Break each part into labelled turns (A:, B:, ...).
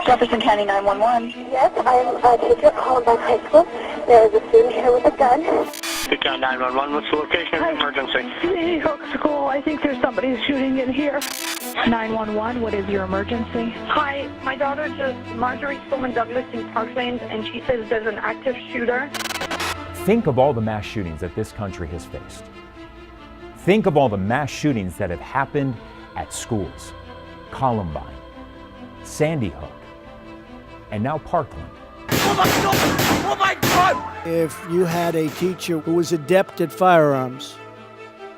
A: Jefferson County 911.
B: Yes, I'm a teacher at Columbine High School. There is a student here with a gun.
C: County 911, what's the location of the emergency?
A: City Hook School, I think there's somebody shooting in here. 911, what is your emergency?
B: Hi, my daughter's at Marjorie Stoneman Douglas in Parkland, and she says there's an active shooter.
D: Think of all the mass shootings that this country has faced. Think of all the mass shootings that have happened at schools. Columbine, Sandy Hook, and now Parkland.
E: Oh my God! Oh my God!
F: If you had a teacher who was adept at firearms,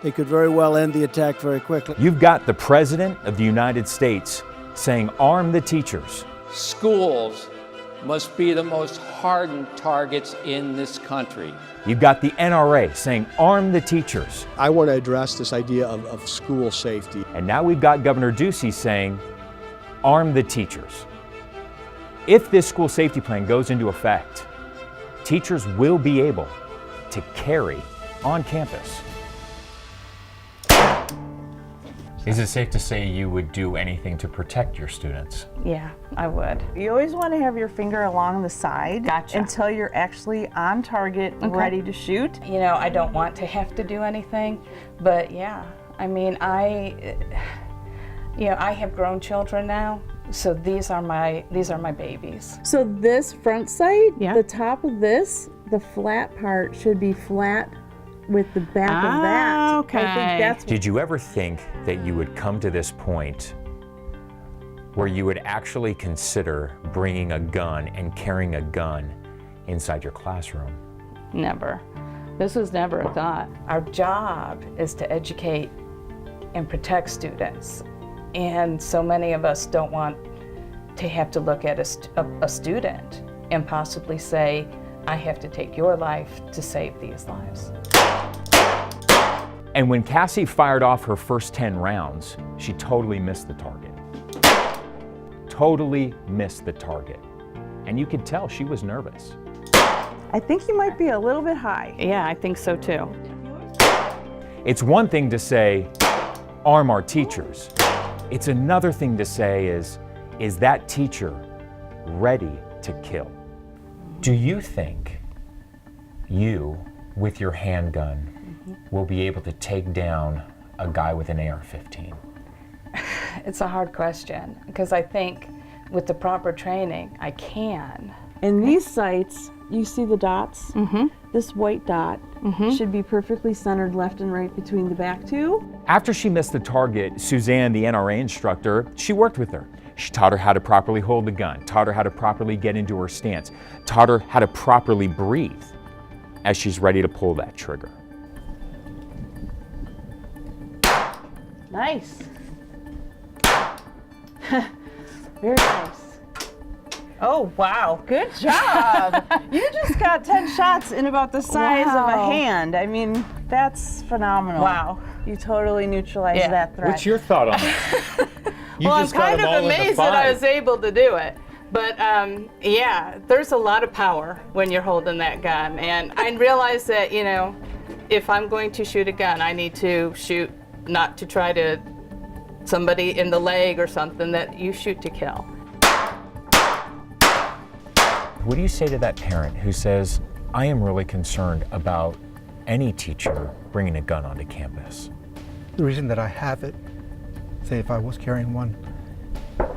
F: they could very well end the attack very quickly.
D: You've got the President of the United States saying, arm the teachers.
G: Schools must be the most hardened targets in this country.
D: You've got the NRA saying, arm the teachers.
H: I want to address this idea of school safety.
D: And now we've got Governor Ducey saying, arm the teachers. If this school safety plan goes into effect, teachers will be able to carry on campus. Is it safe to say you would do anything to protect your students?
I: Yeah, I would.
J: You always want to have your finger along the side until you're actually on target, ready to shoot.
I: You know, I don't want to have to do anything, but yeah, I mean, I have grown children now, so these are my babies.
J: So this front sight, the top of this, the flat part should be flat with the back of that.
I: Okay.
J: I think that's.
D: Did you ever think that you would come to this point where you would actually consider bringing a gun and carrying a gun inside your classroom?
I: Never. This was never a thought. Our job is to educate and protect students. And so many of us don't want to have to look at a student and possibly say, I have to take your life to save these lives.
D: And when Cassie fired off her first 10 rounds, she totally missed the target. Totally missed the target. And you could tell she was nervous.
J: I think you might be a little bit high.
I: Yeah, I think so too.
D: It's one thing to say, arm our teachers. It's another thing to say is that teacher ready to kill? Do you think you, with your handgun, will be able to take down a guy with an AR-15?
I: It's a hard question, because I think with the proper training, I can.
J: In these sights, you see the dots? This white dot should be perfectly centered left and right between the back two.
D: After she missed the target, Suzanne, the NRA instructor, she worked with her. She taught her how to properly hold the gun, taught her how to properly get into her stance, taught her how to properly breathe as she's ready to pull that trigger.
J: Nice. Very nice. Oh, wow. Good job. You just got 10 shots in about the size of a hand. I mean, that's phenomenal.
I: Wow.
J: You totally neutralized that threat.
D: What's your thought on that?
I: Well, I'm kind of amazed that I was able to do it. But yeah, there's a lot of power when you're holding that gun. And I realize that, you know, if I'm going to shoot a gun, I need to shoot not to try to somebody in the leg or something, that you shoot to kill.
D: What do you say to that parent who says, I am really concerned about any teacher bringing a gun onto campus?
K: The reason that I have it, say if I was carrying one,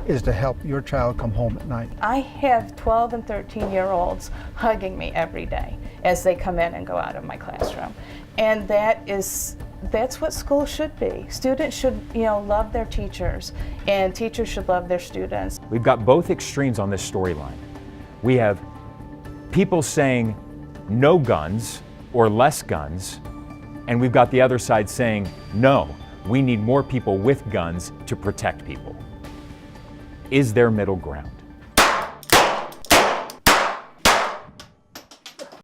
K: is to help your child come home at night.
I: I have 12 and 13-year-olds hugging me every day as they come in and go out of my classroom. And that's what school should be. Students should, you know, love their teachers, and teachers should love their students.
D: We've got both extremes on this storyline. We have people saying no guns or less guns, and we've got the other side saying, no, we need more people with guns to protect people. Is there middle ground?